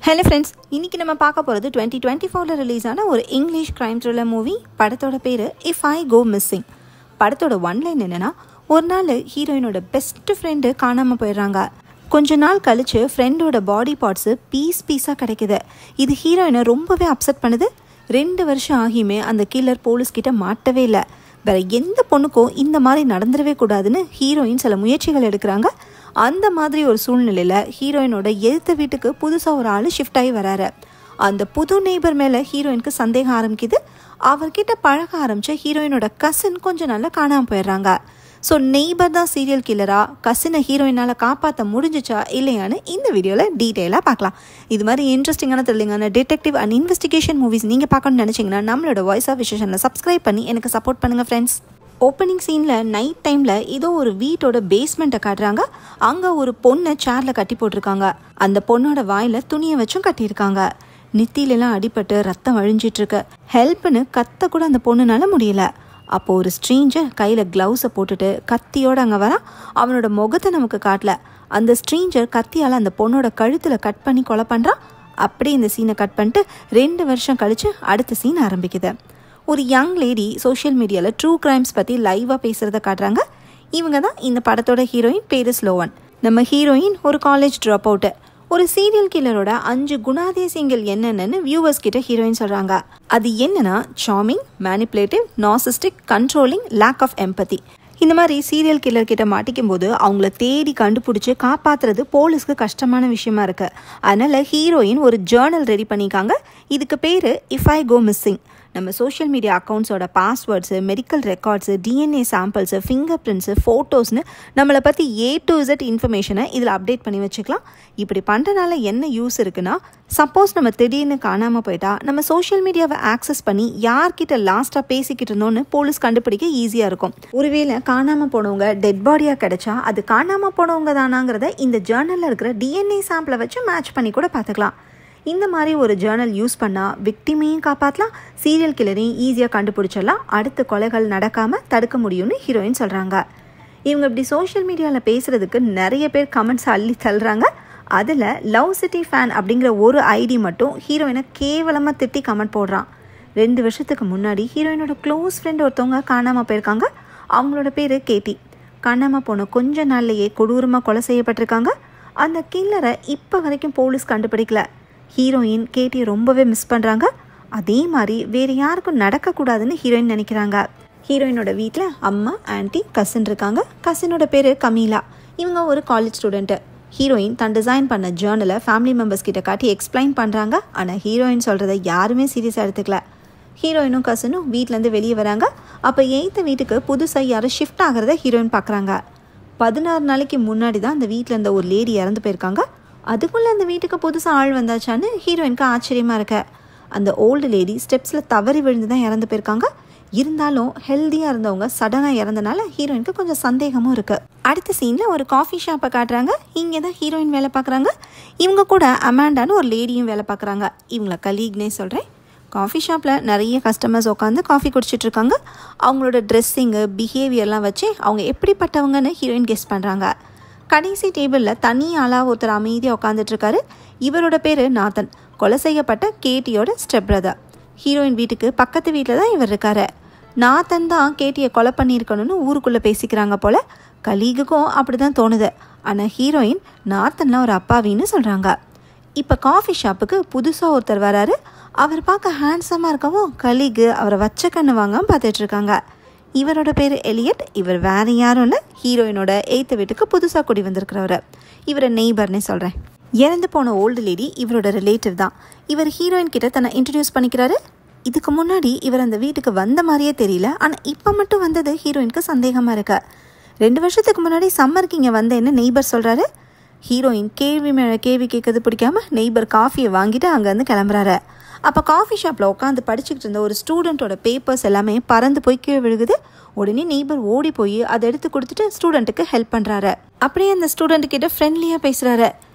Hello friends, இன்றைக்கி நம்ம பார்க்க போகிறது 2024 ரிலீஸ் ஆன ஒரு இங்கிலீஷ் க்ரைம் த்ரில்லர் மூவி. படத்தோட பேர் இஃப் ஐ கோ மிஸ்ஸிங். படத்தோட ஒன்லைன் என்னென்னா, ஒரு நாள் ஹீரோயினோட பெஸ்ட்டு ஃப்ரெண்டு காணாமல் போயிடுறாங்க. கொஞ்ச நாள் கழித்து ஃப்ரெண்டோட பாடி பார்ட்ஸு பீஸாக கிடைக்குது. இது ஹீரோயினை ரொம்பவே அப்செட் பண்ணுது. 2 வருஷம் ஆகியுமே அந்த கில்லர் போலீஸ்கிட்ட மாட்டவே இல்லை. வேறு எந்த பொண்ணுக்கும் இந்த மாதிரி நடந்துடவே கூடாதுன்னு ஹீரோயின் சில முயற்சிகள் எடுக்கிறாங்க. அந்த மாதிரி ஒரு சூழ்நிலையில் ஹீரோயினோட எதிர்த்த வீட்டுக்கு புதுசாக ஒரு ஆள் ஷிஃப்ட் ஆகி வராரு. அந்த புது நெய்பர் மேலே ஹீரோயினுக்கு சந்தேகம் ஆரம்பிக்குது. அவர்கிட்ட பழக ஆரம்பித்த ஹீரோயினோட கசின் கொஞ்சம் நாள்ல காணாமல் போயிடுறாங்க. ஸோ நெய்பர் தான் சீரியல் கில்லரா, கசினை ஹீரோயினால் காப்பாற்ற முடிஞ்சிச்சா இல்லையான்னு இந்த வீடியோவில் டீட்டெயிலாக பார்க்கலாம். இது மாதிரி இன்ட்ரெஸ்டிங்கான த்ரில்லிங்கான டிடெக்டிவ் அண்ட் இன்வெஸ்டிகேஷன் மூவிஸ் நீங்கள் பார்க்கணும்னு நினச்சிங்கன்னா நம்மளோட வாய்ஸ் ஆஃப் விசேஷனில் சப்ஸ்கிரைப் பண்ணி எனக்கு சப்போர்ட் பண்ணுங்கள் ஃப்ரெண்ட்ஸ். ஓப்பனிங் சீனில் நைட் டைமில் ஏதோ ஒரு வீட்டோட பேஸ்மெண்ட்டை காட்டுறாங்க. அங்கே ஒரு பொண்ணை சேரில் கட்டி போட்டிருக்காங்க. அந்த பொண்ணோட வாயில் துணியை வச்சும் கட்டியிருக்காங்க. நெத்திலெல்லாம் அடிபட்டு ரத்தம் வழிஞ்சிட்ருக்கு. ஹெல்ப்னு கத்த கூட அந்த பொண்ணுனால முடியல. அப்போது ஒரு ஸ்ட்ரேஞ்சர் கையில் க்ளவுஸை போட்டுட்டு கத்தியோடு அங்கே வரான். அவனோட முகத்தை நமக்கு காட்டல. அந்த ஸ்ட்ரேஞ்சர் கத்தியால் அந்த பொண்ணோட கழுத்தில் கட் பண்ணி கொலை பண்ணுறான். அப்படியே இந்த சீனை கட் பண்ணிட்டு 2 வருஷம் கழித்து அடுத்த சீன் ஆரம்பிக்குது. ஒரு யங் லேடி சோஷியல் மீடியாவில் ட்ரூ கிரைம்ஸ் பற்றி லைவாக பேசுகிறத காட்டுறாங்க. இவங்க தான் இந்த படத்தோட ஹீரோயின். பேர் ஸ்லோவன். நம்ம ஹீரோயின் ஒரு காலேஜ் ட்ராப் அவுட்டு. ஒரு சீரியல் கில்லரோட 5 குணாதிசயங்கள் என்னென்னு வியூவர்ஸ் கிட்ட ஹீரோயின் சொல்கிறாங்க. அது என்னன்னா, charming, manipulative, narcissistic, controlling, lack of empathy. இந்த மாதிரி சீரியல் கில்லர் கிட்ட மாட்டிக்கும் போது அவங்கள தேடி கண்டுபிடிச்சி காப்பாற்றுறது போலீஸ்க்கு கஷ்டமான விஷயமா இருக்கு. அதனால ஹீரோயின் ஒரு ஜேர்னல் ரெடி பண்ணியிருக்காங்க. இதுக்கு பேர் இஃப் ஐ கோ மிஸ்ஸிங். நம்ம சோஷியல் மீடியா அக்கௌண்ட்ஸோட passwords, medical records, DNA samples, fingerprints, ஃபோட்டோஸ்னு நம்மளை பற்றி A to Z இன்ஃபர்மேஷனை இதில் அப்டேட் பண்ணி வச்சுக்கலாம். இப்படி பண்ணுறதுனால என்ன யூஸ் இருக்குன்னா, சப்போஸ் நம்ம திடீர்னு காணாமல் போயிட்டா நம்ம சோஷியல் மீடியாவை ஆக்சஸ் பண்ணி யார்கிட்ட லாஸ்ட்டாக பேசிக்கிட்டு இருந்தோன்னு போலீஸ் கண்டுபிடிக்க ஈஸியாக இருக்கும். ஒருவேளை காணாமல் போனவங்க டெட் பாடியாக கிடைச்சா அது காணாமல் போனவங்க தானாங்கிறத இந்த ஜேர்னலில் இருக்கிற டிஎன்ஏ சாம்பிளை வச்சு மேட்ச் பண்ணி கூட பார்த்துக்கலாம். இந்த மாதிரி ஒரு ஜேர்னல் யூஸ் பண்ணால் விக்டிமையும் காப்பாற்றலாம், சீரியல் கில்லரையும் ஈஸியாக கண்டுபிடிச்சிடலாம். அடுத்த கொலைகள் நடக்காமல் தடுக்க முடியும்னு ஹீரோயின் சொல்கிறாங்க. இவங்க இப்படி சோஷியல் மீடியாவில் பேசுகிறதுக்கு நிறைய பேர் கமெண்ட்ஸ் அள்ளி தள்ளுறாங்க. அதில் லவ் சிட்டி ஃபேன் அப்படிங்கிற ஒரு ஐடி மட்டும் ஹீரோயினை கேவலமாக திட்டி கமெண்ட் போடுறான். 2 வருஷத்துக்கு முன்னாடி ஹீரோயினோட க்ளோஸ் ஃப்ரெண்ட் ஒருத்தவங்க காணாமல் போயிருக்காங்க. அவங்களோட பேர் கேட்டி. காணாமல் போன கொஞ்ச நாள்லேயே கொடூரமாக கொலை செய்யப்பட்டிருக்காங்க. அந்த கில்லரை இப்போ வரைக்கும் போலீஸ் கண்டுபிடிக்கல. ஹீரோயின் கேட்டியை ரொம்பவே மிஸ் பண்ணுறாங்க. அதே மாதிரி வேறு யாருக்கும் நடக்கக்கூடாதுன்னு ஹீரோயின் நினைக்கிறாங்க. ஹீரோயினோட வீட்டில் அம்மா, ஆன்ட்டி, கசின் இருக்காங்க. கசினோட பேர் கமீலா. இவங்க ஒரு காலேஜ் ஸ்டூடெண்ட்டு. ஹீரோயின் தான் டிசைன் பண்ண ஜேர்னலை ஃபேமிலி மெம்பர்ஸ் கிட்ட காட்டி எக்ஸ்பிளைன் பண்ணுறாங்க. ஆனால் ஹீரோயின் சொல்கிறத யாருமே சீரியஸாக எடுத்துக்கல. ஹீரோயினும் கசினும் வீட்டிலேருந்து வெளியே வராங்க. அப்போ எய்த்த வீட்டுக்கு புதுசாக யாரும் ஷிஃப்ட் ஆகிறத ஹீரோயின் பார்க்குறாங்க. 16 நாளைக்கு முன்னாடி தான் அந்த வீட்டில் இருந்த ஒரு லேடி இறந்து போயிருக்காங்க. அதுக்குள்ளே அந்த வீட்டுக்கு புதுசாக ஆள் வந்தாச்சான்னு ஹீரோயினுக்கு ஆச்சரியமாக இருக்க. அந்த ஓல்டு லேடி ஸ்டெப்ஸில் தவறி விழுந்து தான் இறந்து போயிருக்காங்க. இருந்தாலும் ஹெல்த்தியாக இருந்தவங்க சடனாக இறந்தனால ஹீரோயினுக்கு கொஞ்சம் சந்தேகமும் இருக்குது. அடுத்த சீனில் ஒரு காஃபி ஷாப்பை காட்டுறாங்க. இங்கே தான் ஹீரோயின் வேலை பார்க்குறாங்க. இவங்க கூட அமாண்டான்னு ஒரு லேடியும் வேலை பார்க்குறாங்க. இவங்கள கலீக்னே சொல்கிறேன். காஃபி ஷாப்பில் நிறைய கஸ்டமர்ஸ் உட்காந்து காஃபி குடிச்சிட்ருக்காங்க. அவங்களோட ட்ரெஸ்ஸிங்கு, பிஹேவியர்லாம் வச்சு அவங்க எப்படிப்பட்டவங்கன்னு ஹீரோயின் கெஸ் பண்ணுறாங்க. கடைசி டேபிளில் தனி ஆளாக ஒருத்தர் அமைதியாக உட்காந்துட்ருக்காரு. இவரோட பேர் நாதன். கொலை செய்யப்பட்ட கேட்டியோட ஸ்டெப் பிரதர். ஹீரோயின் வீட்டுக்கு பக்கத்து வீட்டில் தான் இவர் இருக்காரு. நாதன் தான் கேட்டியை கொலை பண்ணியிருக்கணும்னு ஊருக்குள்ளே பேசிக்கிறாங்க போல். கலீகுக்கும் அப்படி தான் தோணுது. ஆனால் ஹீரோயின் நாத்தன்லாம் ஒரு அப்பாவின்னு சொல்கிறாங்க. இப்போ காஃபி ஷாப்புக்கு புதுசாக ஒருத்தர் வராரு. அவர் பார்க்க ஹேண்ட்ஸமாக இருக்கவும் கலீகு அவரை வச்ச கண்ணு வாங்காமல் பார்த்துட்ருக்காங்க. இவரோட பேர் எலியட். இவர் வேறு யாரும் இல்லை, ஹீரோயினோட எய்த்த வீட்டுக்கு புதுசாக குடி வந்திருக்கிறவர். இவரை நெய்பர்னே சொல்கிறேன். இறந்து போன ஓல்டு லேடி இவரோட ரிலேட்டிவ் தான். இவர் ஹீரோயின் கிட்ட தன்னை இன்ட்ரடியூஸ் பண்ணிக்கிறாரு. இதுக்கு முன்னாடி இவர் அந்த வீட்டுக்கு வந்த மாதிரியே தெரியல. ஆனால் இப்போ மட்டும் வந்தது ஹீரோயினுக்கு சந்தேகமாக இருக்கு. 2 வருஷத்துக்கு முன்னாடி சம்மருக்கு இங்கே வந்தேன்னு நெய்பர் சொல்கிறாரு. ஹீரோயின் கேள்வி மேலே கேள்வி கேட்கறது பிடிக்காம நெய்பர் காஃபியை வாங்கிட்டு அங்கேருந்து கிளம்புறாரு. அப்போ காஃபி ஷாப்பில் உட்காந்து படிச்சுக்கிட்டு இருந்த ஒரு ஸ்டூடெண்ட்டோட பேப்பர்ஸ் எல்லாமே பறந்து போய் கீழே விழுகுது. உடனே நெய்பர் ஓடி போய் அதை எடுத்து கொடுத்துட்டு ஸ்டூடெண்ட்டுக்கு ஹெல்ப் பண்ணுறாரு. அப்படியே அந்த ஸ்டூடெண்ட்டுக்கிட்ட ஃப்ரெண்ட்லியாக பேசுகிறாரு.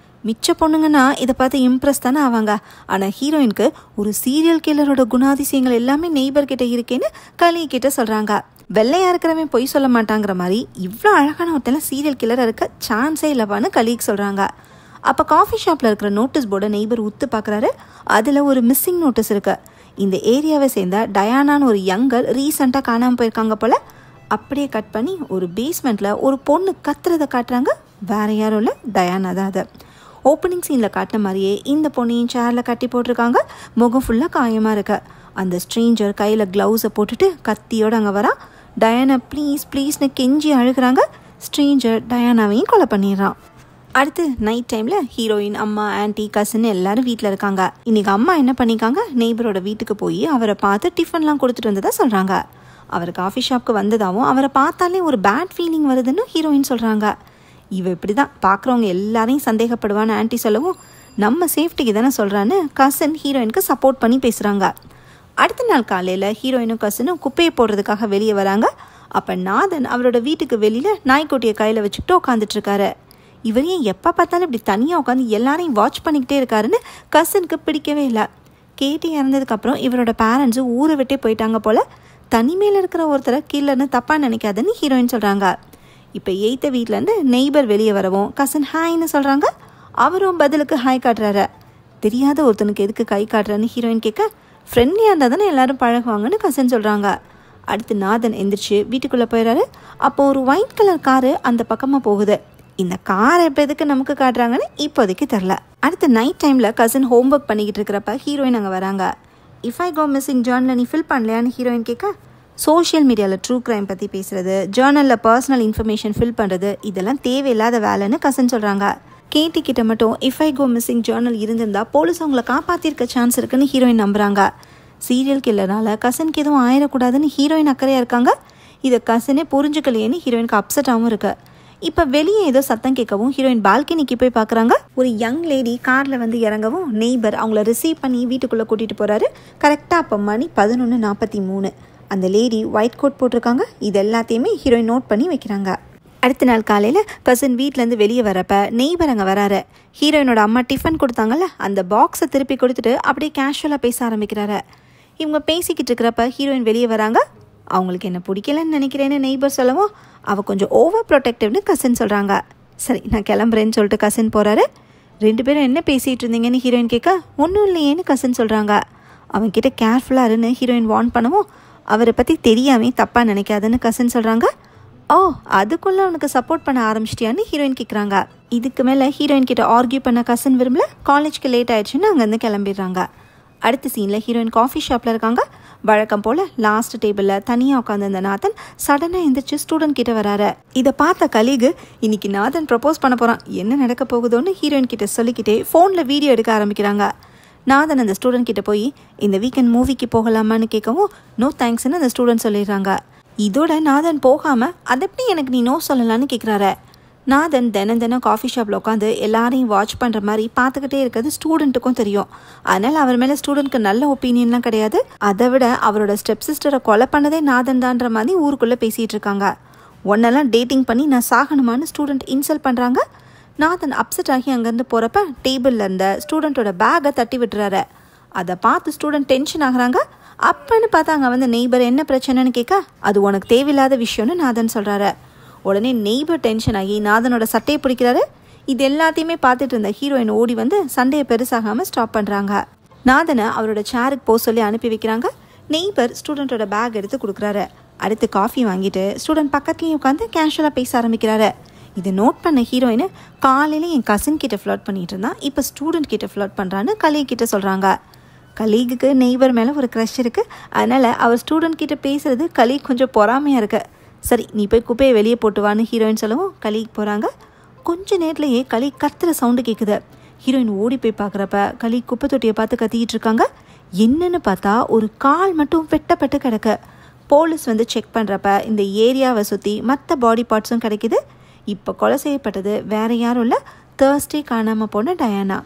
மிச்ச பொண்ணுங்கன்னா இதை பார்த்து இம்ப்ரெஸ் தானே ஆவாங்க. ஆனால் ஹீரோயினுக்கு ஒரு சீரியல் கில்லரோட குணாதிசயங்கள் எல்லாமே நெய்பர் கிட்ட இருக்கேன்னு கலீகிட்ட சொல்கிறாங்க. வெள்ளையாக இருக்கிறவன் பொய் சொல்ல மாட்டாங்கிற மாதிரி இவ்வளோ அழகான ஒருத்தெல்லாம் சீரியல் கில்லராக இருக்க சான்ஸே இல்லைப்பான்னு கலீக் சொல்கிறாங்க. அப்போ காஃபி ஷாப்பில் இருக்கிற நோட்டீஸ் போர்டை நெய்பர் உத்து பார்க்குறாரு. அதில் ஒரு மிஸ்ஸிங் நோட்டீஸ் இருக்கு. இந்த ஏரியாவை சேர்ந்த டயானான்னு ஒரு யங் கேர்ள் ரீசெண்டாக காணாமல் போயிருக்காங்க போல். அப்படியே கட் பண்ணி ஒரு பேஸ்மெண்ட்டில் ஒரு பொண்ணு கத்துறதை காட்டுறாங்க. வேற யாரும் இல்லை, டயானா தான் அது. ஓப்பனிங் சீனில் காட்டின மாதிரியே இந்த பொண்ணையும் சேரில் கட்டி போட்டிருக்காங்க. முகம் ஃபுல்லாக காயமாக இருக்கு. அந்த ஸ்ட்ரேஞ்சர் கையில் க்ளவுஸை போட்டுட்டு கத்தியோடு அங்கே வரா. டயானா ப்ளீஸ் ப்ளீஸ்னு கெஞ்சி அழுகிறாங்க. ஸ்ட்ரேஞ்சர் டயானாவையும் கொலை பண்ணிடுறான். அடுத்து நைட் டைமில் ஹீரோயின் அம்மா, ஆன்டி, கசின் எல்லாரும் வீட்டில் இருக்காங்க. இன்றைக்கி அம்மா என்ன பண்ணிக்காங்க, நெய்பரோட வீட்டுக்கு போய் அவரை பார்த்து டிஃபன்லாம் கொடுத்துட்டு வந்ததாக சொல்கிறாங்க. அவர் காஃபி ஷாப்புக்கு வந்ததாகவும் அவரை பார்த்தாலே ஒரு பேட் ஃபீலிங் வருதுன்னு ஹீரோயின் சொல்கிறாங்க. இவ இப்படி தான் பார்க்குறவங்க எல்லாரையும் சந்தேகப்படுவான்னு ஆன்டி சொல்லவும், நம்ம சேஃப்டிக்கு தானே சொல்கிறான்னு கசின் ஹீரோயினுக்கு சப்போர்ட் பண்ணி பேசுகிறாங்க. அடுத்த நாள் காலையில் ஹீரோயினும் கசினும் குப்பையை போடுறதுக்காக வெளியே வராங்க. அப்போ நாதன் அவரோட வீட்டுக்கு வெளியில் நாய்க்குட்டியை கையில் வச்சுக்கிட்டு உட்காந்துட்ருக்காரு. இவரையும் எப்போ பார்த்தாலும் இப்படி தனியாக உட்காந்து எல்லாரையும் வாட்ச் பண்ணிக்கிட்டே இருக்காருன்னு கசினுக்கு பிடிக்கவே இல்லை. கேட்டி இறந்ததுக்கப்புறம் இவரோட பேரண்ட்ஸு ஊரை விட்டே போயிட்டாங்க போல். தனிமையில் இருக்கிற ஒருத்தரை கீழேன்னு தப்பாக நினைக்காதுன்னு ஹீரோயின் சொல்கிறாங்க. இப்போ எய்த்த வீட்டிலேருந்து நெய்பர் வெளியே வரவும் கசின் ஹாய்ன்னு சொல்கிறாங்க. அவரும் பதிலுக்கு ஹாய் காட்டுறாரு. தெரியாத ஒருத்தனுக்கு எதுக்கு கை காட்டுறான்னு ஹீரோயின் கேட்க, ஃப்ரெண்ட்லியாக இருந்தால் தானே எல்லாரும் பழகுவாங்கன்னு கசின் சொல்கிறாங்க. அடுத்து நாதன் எந்திரிச்சு வீட்டுக்குள்ளே போயிடறாரு. அப்போ ஒரு ஒயிட் கலர் காரு அந்த பக்கமாக போகுது. இந்த காரை இப்போ எதுக்கு நமக்கு காட்டுறாங்கன்னு இப்போதைக்கு தெரில. அடுத்து நைட் டைமில் கசின் ஹோம்ஒர்க் பண்ணிக்கிட்டு இருக்கிறப்ப ஹீரோயின் அங்கே வராங்க. இஃப் ஐ கோ மிஸ்ஸிங் ஜேர்னலை நீ ஃபில் பண்ணலையான்னு ஹீரோயின் கேட்க, சோஷியல் மீடியாவில் ட்ரூ க்ரைம் பற்றி பேசுகிறது, ஜேர்னலில் பர்சனல் இன்ஃபர்மேஷன் ஃபில் பண்ணுறது, இதெல்லாம் தேவையில்லாத வேலைன்னு கசின் சொல்கிறாங்க. கேட்டிக்கிட்ட மட்டும் if I go missing journal இருந்திருந்தால் போலீஸ் அவங்கள காப்பாற்றிருக்க சான்ஸ் இருக்குன்னு ஹீரோயின் நம்புகிறாங்க. சீரியல் கில்லரால் கசினுக்கு எதுவும் ஆயிடக்கூடாதுன்னு ஹீரோயின் அக்கறையாக இருக்காங்க. இதை கசினே புரிஞ்சுக்கலையேன்னு ஹீரோயினுக்கு அப்செட்டாகவும் இருக்குது. இப்போ வெளியே ஏதோ சத்தம் கேட்கவும் ஹீரோயின் பால்கனிக்கு போய் பார்க்குறாங்க. ஒரு யங் லேடி காரில் வந்து இறங்கவும் நெய்பர் அவங்கள ரிசீவ் பண்ணி வீட்டுக்குள்ளே கூட்டிகிட்டு போகிறாரு. கரெக்டாக அப்போ மணி 11:43. அந்த லேடி ஒயிட் கோட் போட்டிருக்காங்க. இது எல்லாத்தையுமே ஹீரோயின் நோட் பண்ணி வைக்கிறாங்க. அடுத்த நாள் காலையில் கசின் வீட்டிலேருந்து வெளியே வரப்ப நெய்பர் அங்கே வராரு. ஹீரோயினோட அம்மா டிஃபன் கொடுத்தாங்கல்ல, அந்த பாக்ஸை திருப்பி கொடுத்துட்டு அப்படியே கேஷுவலாக பேச ஆரம்பிக்கிறாரு. இவங்க பேசிக்கிட்டு இருக்கிறப்ப ஹீரோயின் வெளியே வராங்க. அவங்களுக்கு என்ன பிடிக்கலன்னு நினைக்கிறேன்னு நெய்பர் சொல்லவும், அவள் கொஞ்சம் ஓவர் ப்ரொடெக்டிவ்னு கசின் சொல்கிறாங்க. சரி நான் கிளம்புறேன்னு சொல்லிட்டு கசின் போகிறாரு. 2 பேரும் என்ன பேசிகிட்டு இருந்தீங்கன்னு ஹீரோயின் கேட்க, ஒன்றும் இல்லையேன்னு கசின் சொல்கிறாங்க. அவன்கிட்ட கேர்ஃபுல்லாக இருன்னு ஹீரோயின் வார்ன் பண்ணவும், அவரை பற்றி தெரியாமே தப்பாக நினைக்காதுன்னு கசின் சொல்கிறாங்க. ஓ, அதுக்குள்ளே அவனுக்கு சப்போர்ட் பண்ண ஆரம்பிச்சிட்டியான்னு ஹீரோயின் கேட்குறாங்க. இதுக்கு மேலே ஹீரோயின் கிட்ட ஆர்கியூ பண்ண கசின் விரும்பல. காலேஜ்க்கு லேட் ஆயிடுச்சுன்னு அங்கேருந்து கிளம்பிடுறாங்க. அடுத்த சீனில் ஹீரோயின் காஃபி ஷாப்பில் இருக்காங்க. வழக்கம் போல் லாஸ்ட் டேபிளில் தனியாக உட்காந்துருந்த நாதன் சடனாக எந்திரிச்சு ஸ்டூடெண்ட் கிட்ட வராரு. இதை பார்த்த கலீகு, இன்னைக்கு நாதன் ப்ரப்போஸ் பண்ண போகிறான், என்ன நடக்க போகுதோன்னு ஹீரோயின் கிட்ட சொல்லிக்கிட்டே ஃபோனில் வீடியோ எடுக்க ஆரம்பிக்கிறாங்க. நாதன் அந்த ஸ்டூடெண்ட் கிட்ட போய் இந்த வீக்கெண்ட் மூவிக்கு போகலாமான்னு கேட்கவும், நோ தேங்க்ஸ்ன்னு அந்த ஸ்டூடெண்ட் சொல்லிடுறாங்க. இதோட நாதன் போகாமல் அதை எப்படி எனக்கு நீ நோ சொல்லலான்னு கேட்குறாரு. நாதன் தினம் காஃபி ஷாப்பில் உட்காந்து எல்லாரையும் வாட்ச் பண்ணுற மாதிரி பார்த்துக்கிட்டே இருக்கிறது ஸ்டூடெண்ட்டுக்கும் தெரியும். அதனால் அவர் மேலே ஸ்டூடெண்ட்க்கு நல்ல ஒப்பீனியன்லாம் கிடையாது. அதை விட அவரோட ஸ்டெப் சிஸ்டரை கொலை பண்ணதே நாதன் தான்ற மாதிரி ஊருக்குள்ளே பேசிகிட்டு இருக்காங்க. ஒன்னெல்லாம் டேட்டிங் பண்ணி நான் சாகணுமான்னு ஸ்டூடெண்ட் இன்சல்ட் பண்ணுறாங்க. நாதன் அப்செட் ஆகி அங்கேருந்து போகிறப்ப டேபிளில் இருந்த ஸ்டூடெண்ட்டோட பேக்கை தட்டி விட்டுறாரு. அதை பார்த்து ஸ்டூடெண்ட் டென்ஷன் ஆகுறாங்க. அப்பன்னு பார்த்தா அங்கே வந்து நெய்பர் என்ன பிரச்சனைன்னு கேட்க, அது உனக்கு தேவையில்லாத விஷயம்னு நாதன் சொல்கிறாரு. உடனே நெய்பர் டென்ஷன் ஆகி நாதனோட சட்டையை பிடிக்கிறாரு. இது எல்லாத்தையுமே பார்த்துட்டு இருந்த ஹீரோயின் ஓடி வந்து சண்டையை பெருசாகாமல் ஸ்டாப் பண்ணுறாங்க. நாதனை அவரோட சேருக்கு போக சொல்லி அனுப்பி வைக்கிறாங்க. நெய்பர் ஸ்டூடெண்ட்டோட பேக் எடுத்து கொடுக்குறாரு. அடுத்து காஃபி வாங்கிட்டு ஸ்டூடெண்ட் பக்கத்துலேயும் உட்காந்து கேஷுவலாக பேச ஆரம்பிக்கிறாரு. இதை நோட் பண்ண ஹீரோயின், காலையில் என் கசின் கிட்ட ஃப்ளர்ட் பண்ணிட்டு இருந்தான், இப்போ ஸ்டூடெண்ட் கிட்ட ஃப்ளர்ட் பண்ணுறான்னு கலீக் கிட்ட சொல்கிறாங்க. கலீகுக்கு நெய்பர் மேலே ஒரு க்ரஷ் இருக்குது. அதனால் அவர் ஸ்டூடெண்ட் கிட்ட பேசுகிறது கலீக் கொஞ்சம் பொறாமையாக இருக்குது. சரி நீ போய் குப்பையை வெளியே போட்டுவான்னு ஹீரோயின் சொல்லவும் கலீக் போகிறாங்க. கொஞ்ச நேரத்துலையே கலீக் கத்துற சவுண்டு கேட்குது. ஹீரோயின் ஓடி போய் பார்க்குறப்ப கலீக் குப்பை தொட்டியை பார்த்து கத்திக்கிட்டு இருக்காங்க. என்னன்னு பார்த்தா ஒரு கால் மட்டும் வெட்டப்பட்டு கிடக்கு. போலீஸ் வந்து செக் பண்ணுறப்ப இந்த ஏரியாவை சுற்றி மற்ற பாடி பார்ட்ஸும் கிடைக்குது. இப்போ கொலை செய்யப்பட்டது வேற யாரும் இல்லை, தேர்ஸ்டே காணாமல் போன டயானா.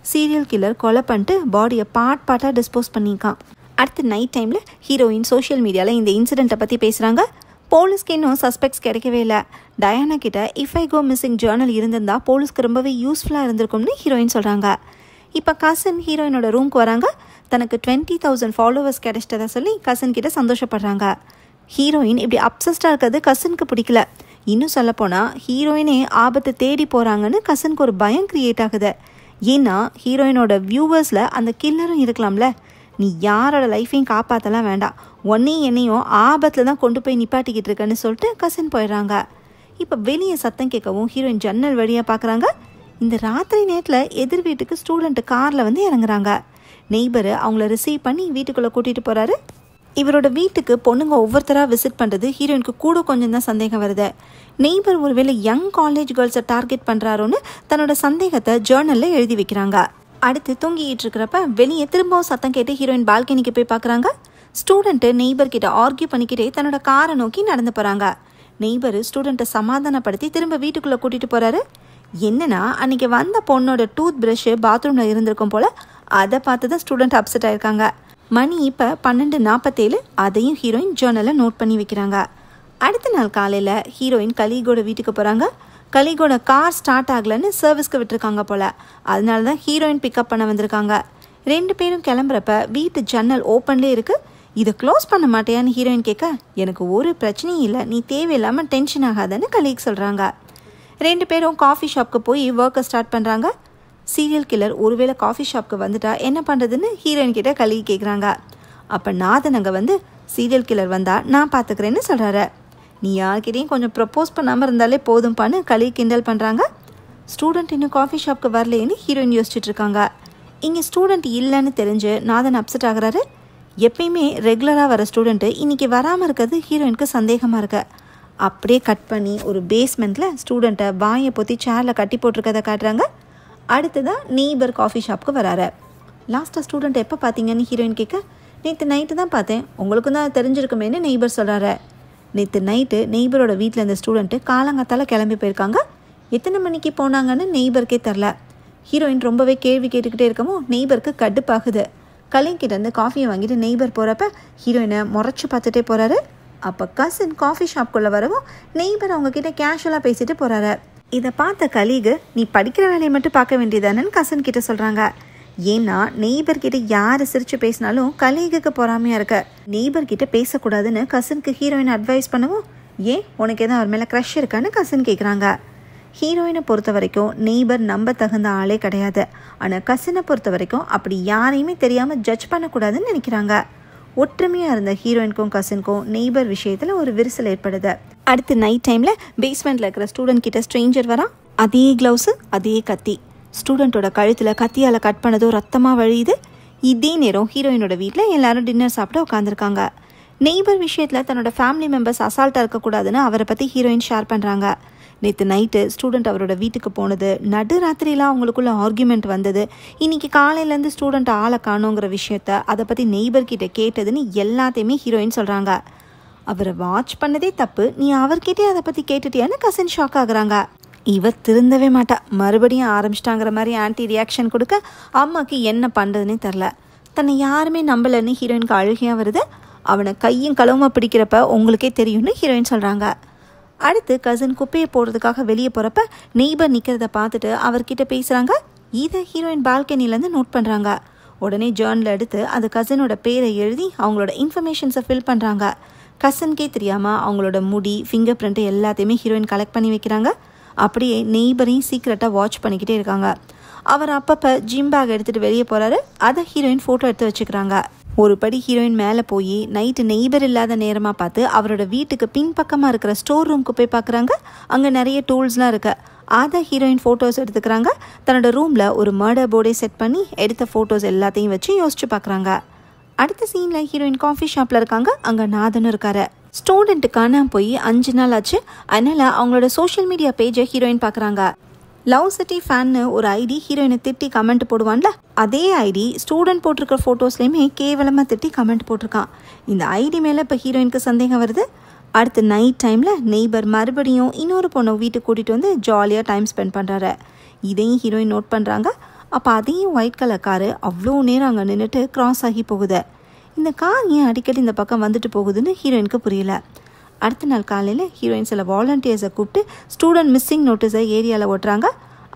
சீரியல் கில்லர் கொலை பண்ணிட்டு பாடியை பார்ட்டாக டிஸ்போஸ் பண்ணியிருக்கான். அடுத்து நைட் டைமில் ஹீரோயின் சோஷியல் மீடியாவில் இந்த இன்சிடெண்ட்டை பற்றி பேசுகிறாங்க. போலீஸ்க்கு இன்னும் சஸ்பெக்ட்ஸ் கிடைக்கவே இல்லை. டயானா கிட்ட if I go missing journal இருந்திருந்தால் போலீஸ்க்கு ரொம்பவே யூஸ்ஃபுல்லாக இருந்திருக்கும்னு ஹீரோயின் சொல்கிறாங்க. இப்போ கசின் ஹீரோயினோட ரூம்க்கு வராங்க. தனக்கு 20,000 ஃபாலோவர்ஸ் கிடைச்சிட்டதா சொல்லி கசின் கிட்ட சந்தோஷப்படுறாங்க. ஹீரோயின் இப்படி அப்சஸ்டாக இருக்கிறது கசினுக்கு பிடிக்கல. இன்னும் சொல்லப்போனால் ஹீரோயினே ஆபத்தை தேடி போகிறாங்கன்னு கசனுக்கு ஒரு பயம் க்ரியேட் ஆகுது. ஏன்னா ஹீரோயினோட வியூவர்ஸில் அந்த கில்லரும் இருக்கலாம்ல. நீ யாரோட லைஃப்பையும் காப்பாற்றலாம் வேண்டாம், ஒன்னையும் என்னையும் ஆபத்தில் தான் கொண்டு போய் நிப்பாட்டிக்கிட்டு இருக்கேன்னு சொல்லிட்டு கசன் போயிடுறாங்க. இப்போ வெளியே சத்தம் கேட்கவும் ஹீரோயின் ஜன்னல் வழியாக பார்க்குறாங்க. இந்த ராத்திரி நேரத்தில் எதிர் வீட்டுக்கு ஸ்டூடெண்ட்டு காரில் வந்து இறங்குறாங்க. நெய்பரு அவங்கள ரிசீவ் பண்ணி வீட்டுக்குள்ளே கூட்டிகிட்டு போகிறாரு. இவரோட வீட்டுக்கு பொண்ணுங்க ஒவ்வொருத்தராக விசிட் பண்ணுறது ஹீரோயினுக்கு கூட கொஞ்சம் தான் சந்தேகம் வருது. நெய்பர் ஒருவேளை யங் காலேஜ் கேர்ள்ஸை டார்கெட் பண்ணுறாரோன்னு தன்னோட சந்தேகத்தை ஜேர்னலில் எழுதி வைக்கிறாங்க. அடுத்து தூங்கிட்டு இருக்கிறப்ப வெளியே திரும்பவும் சத்தம் கேட்டு ஹீரோயின் பால்கனிக்கு போய் பார்க்குறாங்க. ஸ்டூடெண்ட்டு நெய்பர் கிட்ட ஆர்கியூ பண்ணிக்கிட்டே தன்னோட காரை நோக்கி நடந்து போகிறாங்க. நெய்பர் ஸ்டூடெண்ட்டை சமாதானப்படுத்தி திரும்ப வீட்டுக்குள்ளே கூட்டிகிட்டு போகிறாரு. என்னன்னா அன்றைக்கி வந்த பொண்ணோட டூத் ப்ரஷ்ஷு பாத்ரூமில் இருந்திருக்கும் போல் அதை பார்த்து தான் ஸ்டூடெண்ட் அப்செட் ஆயிருக்காங்க. மணி இப்போ 12:47. அதையும் ஹீரோயின் ஜேர்னலில் நோட் பண்ணி வைக்கிறாங்க. அடுத்த நாள் காலையில் ஹீரோயின் கலீகோட வீட்டுக்கு போகிறாங்க. கலீகோட கார் ஸ்டார்ட் ஆகலைன்னு சர்வீஸ்க்கு விட்டுருக்காங்க போல். அதனால தான் ஹீரோயின் பிக்கப் பண்ண வந்திருக்காங்க. 2 பேரும் கிளம்புறப்ப வீட்டு ஜன்னல் ஓப்பன்லேயே இருக்குது. இதை க்ளோஸ் பண்ண மாட்டேயான்னு ஹீரோயின் கேட்க, எனக்கு ஒரு பிரச்சனையும் இல்லை, நீ தேவையில்லாமல் டென்ஷன் ஆகாதன்னு கலீக் சொல்கிறாங்க. 2 பேரும் காஃபி ஷாப்க்கு போய் ஒர்க்கை ஸ்டார்ட் பண்ணுறாங்க. சீரியல் கில்லர் ஒருவேளை காஃபி ஷாப்க்கு வந்துட்டா என்ன பண்ணுறதுன்னு ஹீரோயின் கிட்ட கலீ கேட்குறாங்க. அப்போ நாதன் அங்கே வந்து சீரியல் கில்லர் வந்தால் நான் பார்த்துக்கிறேன்னு சொல்கிறாரு. நீ யார்கிட்டையும் கொஞ்சம் ப்ரப்போஸ் பண்ணாமல் இருந்தாலே போதும்ப்பான்னு கலீ கிண்டல் பண்ணுறாங்க. ஸ்டூடெண்ட் இன்னும் காஃபி ஷாப்க்கு வரலேன்னு ஹீரோயின் யோசிச்சுட்டு இருக்காங்க. இங்கே ஸ்டூடெண்ட் இல்லைன்னு தெரிஞ்சு நாதன் அப்செட் ஆகுறாரு. எப்பயுமே ரெகுலராக வர ஸ்டூடெண்ட்டு இன்றைக்கி வராமல் இருக்கிறது ஹீரோயினுக்கு சந்தேகமாக இருக்கு. அப்படியே கட் பண்ணி ஒரு பேஸ்மெண்ட்டில் ஸ்டூடெண்ட்டை வாயை பொத்தி சேரில் கட்டி போட்டிருக்கதை காட்டுறாங்க. அடுத்ததான் நெய்பர் காஃபி ஷாப்க்கு வராரு. லாஸ்ட்டாக ஸ்டூடெண்ட் எப்போ பார்த்தீங்கன்னு ஹீரோயின் கேட்க, நேற்று நைட்டு தான் பார்த்தேன், உங்களுக்கும் தான் தெரிஞ்சிருக்குமேன்னு நெய்பர் சொல்கிறாரு. நேற்று நைட்டு நெய்பரோட வீட்டில் இருந்த ஸ்டூடெண்ட்டு காலங்காத்தால் கிளம்பி போயிருக்காங்க. எத்தனை மணிக்கு போனாங்கன்னு நெய்பருக்கே தெரில. ஹீரோயின் ரொம்பவே கேள்வி கேட்டுக்கிட்டே இருக்கவும் நெய்பருக்கு கடுப்பாகுது. கலைங்கிட்டேருந்து காஃபியை வாங்கிட்டு நெய்பர் போகிறப்ப ஹீரோயினை முறைச்சி பார்த்துட்டே போகிறாரு. அப்போ கசின் காஃபி ஷாப்குள்ளே வரவும் நெய்பர் அவங்கக்கிட்ட கேஷுவலாக பேசிட்டு போகிறாரு. இதை பார்த்த கலீகு, நீ படிக்கிற வேலையை மட்டும் பார்க்க வேண்டியதானன்னு கசன் கிட்ட சொல்கிறாங்க. ஏன்னா நெய்பர்கிட்ட யார் சிரித்து பேசினாலும் கலீகுக்கு பொறாமையாக இருக்க. நெய்பர்கிட்ட பேசக்கூடாதுன்னு கசனுக்கு ஹீரோயின் அட்வைஸ் பண்ணவும், ஏன் உனக்கு எதாவது அவர் மேலே க்ரஷ் இருக்கான்னு கசன் கேட்குறாங்க. ஹீரோயினை பொறுத்த வரைக்கும் நெய்பர் நம்ப தகுந்த ஆளே கிடையாது. ஆனால் கசனை பொறுத்த வரைக்கும் அப்படி யாரையுமே தெரியாமல் ஜட்ஜ் பண்ணக்கூடாதுன்னு நினைக்கிறாங்க. ஒற்றுமையாக இருந்த ஹீரோயினுக்கும் கசினுக்கும் நெய்பர் விஷயத்தில் ஒரு விரிசல் ஏற்படுது. அடுத்து நைட் டைமில் பேஸ்மெண்ட்டில் இருக்கிற ஸ்டூடெண்ட் கிட்ட ஸ்ட்ரேஞ்சர் வரான். அதே க்ளவுஸு, அதே கத்தி. ஸ்டூடெண்ட்டோட கழுத்தில் கத்தியால் கட் பண்ணதோ ரத்தமாக வழியுது. இதே நேரம் ஹீரோயினோட வீட்டில் எல்லாரும் டின்னர் சாப்பிட உட்காந்துருக்காங்க. நெய்பர் விஷயத்தில் தன்னோட ஃபேமிலி மெம்பர்ஸ் அசால்ட்டாக இருக்கக்கூடாதுன்னு அவரை பற்றி ஹீரோயின் ஷேர் பண்ணுறாங்க. நேற்று நைட்டு ஸ்டூடெண்ட் அவரோட வீட்டுக்கு போனது, நடு ராத்திரிலாம் அவங்களுக்குள்ள ஆர்கியூமெண்ட் வந்தது, இன்றைக்கி காலையிலேருந்து ஸ்டூடெண்ட் ஆளை காணோங்கிற விஷயத்த அதை பற்றி நெய்பர்கிட்ட கேட்டதுன்னு எல்லாத்தையுமே ஹீரோயின் சொல்கிறாங்க. அவரை வாட்ச் பண்ணதே தப்பு, நீ அவர்கிட்டே அதை பற்றி கேட்டுட்டியான்னு கசின் ஷாக் ஆகுறாங்க. இவர் திருந்தவே மாட்டா, மறுபடியும் ஆரம்பிச்சிட்டாங்கிற மாதிரி ஆன்டி ரியாக்ஷன் கொடுக்க அம்மாவுக்கு என்ன பண்ணுறதுன்னே தெரில. தன்னை யாருமே நம்பலைன்னு ஹீரோயினுக்கு அழுகையாக வருது. அவனை கையும் களவுமா பிடிக்கிறப்ப உங்களுக்கே தெரியும்னு ஹீரோயின் சொல்கிறாங்க. அடுத்து கசின் குப்பையை போடுறதுக்காக வெளியே போகிறப்ப நெய்பர் நிற்கிறத பார்த்துட்டு அவர்கிட்ட பேசுகிறாங்க. இதை ஹீரோயின் பால்கனிலேருந்து நோட் பண்ணுறாங்க. உடனே ஜேர்னல் எடுத்து அது கசினோட பேரை எழுதி அவங்களோட இன்ஃபர்மேஷன்ஸை ஃபில் பண்ணுறாங்க. கசின்கே தெரியாமல் அவங்களோட முடி, ஃபிங்கர் பிரிண்ட்டு எல்லாத்தையுமே ஹீரோயின் கலெக்ட் பண்ணி வைக்கிறாங்க. அப்படியே நெய்பரையும் சீக்கிரட்டாக வாட்ச் பண்ணிக்கிட்டே இருக்காங்க. அவர் அப்பப்போ ஜிம் பேக் எடுத்துகிட்டு வெளியே போகிறாரு. அதை ஹீரோயின் ஃபோட்டோ எடுத்து வச்சுக்கிறாங்க. ஒரு படி ஹீரோயின் மேலே போய் நைட்டு நெய்பர் இல்லாத நேரமாக பார்த்து அவரோட வீட்டுக்கு பின்பக்கமாக இருக்கிற ஸ்டோர் ரூமுக்கு போய் பார்க்குறாங்க. அங்கே நிறைய டூல்ஸ்லாம் இருக்குது. அதை ஹீரோயின் ஃபோட்டோஸ் எடுத்துக்கிறாங்க. தன்னோட ரூமில் ஒரு மர்டர் போர்டே செட் பண்ணி எடுத்த ஃபோட்டோஸ் எல்லாத்தையும் வச்சு யோசிச்சு பார்க்குறாங்க. அடுத்த சீனில் ஹீரோயின் காஃபி ஷாப்பில் இருக்காங்க. அங்கே நாதனும் இருக்காரு. ஸ்டூடெண்ட்டுக்கான போய் 5 நாள் ஆச்சு. அதனால் அவங்களோட சோஷியல் மீடியா பேஜை ஹீரோயின் பார்க்குறாங்க. லவ் சிட்டி ஃபேன்னு ஒரு ஐடி ஹீரோயினை திட்டி கமெண்ட் போடுவான்ல, அதே ஐடி ஸ்டூடெண்ட் போட்டிருக்கிற ஃபோட்டோஸ்லேயுமே கேவலமாக திட்டி கமெண்ட் போட்டிருக்கான். இந்த ஐடி மேலே இப்போ ஹீரோயினுக்கு சந்தேகம் வருது. அடுத்து நைட் டைமில் நெய்பர் மறுபடியும் இன்னொரு பொண்ணை வீட்டுக்கு கூட்டிகிட்டு வந்து ஜாலியாக டைம் ஸ்பெண்ட் பண்ணுறாரு. இதையும் ஹீரோயின் நோட் பண்ணுறாங்க. அப்போ அதையும் ஒயிட் கலர் காரு அவ்வளோ நேரம் அங்கே நின்றுட்டு கிராஸ் ஆகி போகுது. இந்த கார் ஏன் அடிக்கடி இந்த பக்கம் வந்துட்டு போகுதுன்னு ஹீரோயினுக்கு புரியல. அடுத்த நாள் காலையில் ஹீரோயின் சில வாலண்டியர்ஸை கூப்பிட்டு ஸ்டூடெண்ட் மிஸ்ஸிங் நோட்டீஸை ஏரியாவில் ஓட்டுறாங்க.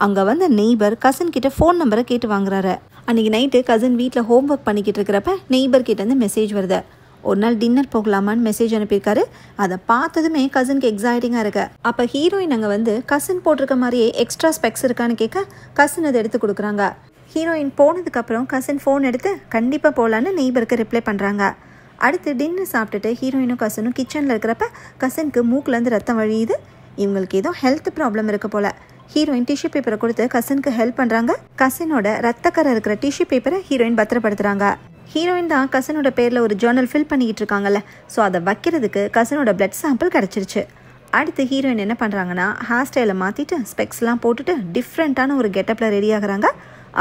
அங்கே வந்து நெய்பர் கசின் கிட்ட ஃபோன் நம்பரை கேட்டு வாங்குறாரு. அன்றைக்கி நைட்டு கசின் வீட்டில் ஹோம் ஒர்க் பண்ணிக்கிட்டு இருக்கிறப்ப நெய்பர் கிட்டேருந்து மெசேஜ் வருது. ஒரு நாள் டின்னர் போகலாமான்னு மெசேஜ் அனுப்பியிருக்காரு. அதை பார்த்ததுமே கசினுக்கு எக்ஸைட்டிங்காக இருக்கு. அப்போ ஹீரோயின் அங்கே வந்து கசின் போட்டிருக்க மாதிரியே எக்ஸ்ட்ரா ஸ்பெக்ஸ் இருக்கான்னு கேட்க கசின் அதை எடுத்து கொடுக்குறாங்க. ஹீரோயின் போனதுக்கப்புறம் கசின் ஃபோன் எடுத்து கண்டிப்பாக போகலான்னு நெய்பருக்கு ரிப்ளை பண்ணுறாங்க. அடுத்து டின்னர் சாப்பிட்டுட்டு ஹீரோயினும் கசினும் கிச்சனில் இருக்கிறப்ப கசினுக்கு மூக்கிலேருந்து ரத்தம் வழியுது. இவங்களுக்கு ஏதோ ஹெல்த் ப்ராப்ளம் இருக்க போல. ஹீரோயின் டிஷ்யூ பேப்பரை கொடுத்து கசினுக்கு ஹெல்ப் பண்ணுறாங்க. கசினோட ரத்தக்கரை இருக்கிற டிஷ்யூ பேப்பரை ஹீரோயின் பத்திரப்படுத்துகிறாங்க. ஹீரோயின் தான் கசினோட பேரில் ஒரு ஜேர்னல் ஃபில் பண்ணிக்கிட்டு இருக்காங்கல்ல, ஸோ அதை வைக்கிறதுக்கு கசினோட பிளட் சாம்பிள் கிடச்சிருச்சு. அடுத்து ஹீரோயின் என்ன பண்ணுறாங்கன்னா ஹேர் ஸ்டைலை மாற்றிட்டு ஸ்பெக்ஸ்லாம் போட்டுட்டு டிஃப்ரெண்ட்டான ஒரு கெட்டப்பில் ரெடி ஆகுறாங்க.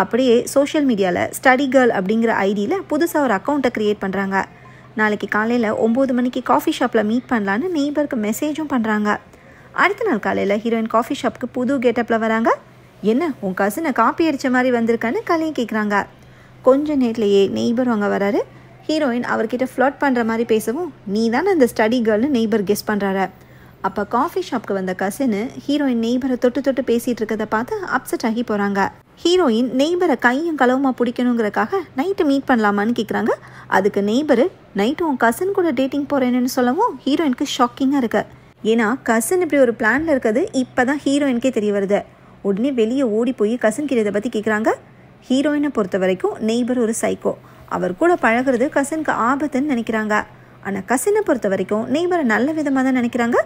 அப்படியே சோஷியல் மீடியாவில் ஸ்டடி கேர்ள் அப்படிங்கிற ஐடியில் புதுசாக ஒரு அக்கௌண்ட்டை க்ரியேட் பண்ணுறாங்க. நாளைக்கு காலையில் 9 மணிக்கு காஃபி ஷாப்பில் மீட் பண்ணலான்னு நெய்பருக்கு மெசேஜும் பண்ணுறாங்க. அடுத்த நாள் காலையில் ஹீரோயின் காஃபி ஷாப்புக்கு புது கெட்டப்பில் வராங்க. என்ன உன் கசினை காப்பி அடித்த மாதிரி வந்திருக்கான்னு கலையை கேட்குறாங்க. கொஞ்ச நேரத்துலையே நெய்பர் அங்கே வராரு. ஹீரோயின் அவர்கிட்ட ஃப்ளர்ட் பண்ணுற மாதிரி பேசவும் நீ தானே அந்த ஸ்டடி கேர்ள்னு நெய்பர் கெஸ் பண்ணுறாரு. அப்போ காஃபி ஷாப்புக்கு வந்த கசினு ஹீரோயின் நெய்பரை தொட்டு பேசிகிட்டு இருக்கிறத பார்த்து அப்செட் ஆகி போகிறாங்க. ஹீரோயின் நெய்பரை கையும் களவுமா பிடிக்கணுங்கிறக்காக நைட்டு மீட் பண்ணலாமான்னு கேட்குறாங்க. அதுக்கு நெய்பரு நைட்டு உன் கசின் கூட டேட்டிங் போகிறேன்னு சொல்லவும் ஹீரோயினுக்கு ஷாக்கிங்காக இருக்கு. ஏன்னா கசின் இப்படி ஒரு பிளானில் இருக்கிறது இப்போ தான் ஹீரோயினுக்கே தெரிய வருது. உடனே வெளியே ஓடி போய் கசின் கிட்ட இதை பற்றி கேட்குறாங்க. ஹீரோயினை பொறுத்த வரைக்கும் நெய்பர் ஒரு சைக்கோ, அவர் கூட பழகிறது கசினுக்கு ஆபத்துன்னு நினைக்கிறாங்க. ஆனால் கசினை பொறுத்த வரைக்கும் நெய்பரை நல்ல விதமாக தான் நினைக்கிறாங்க.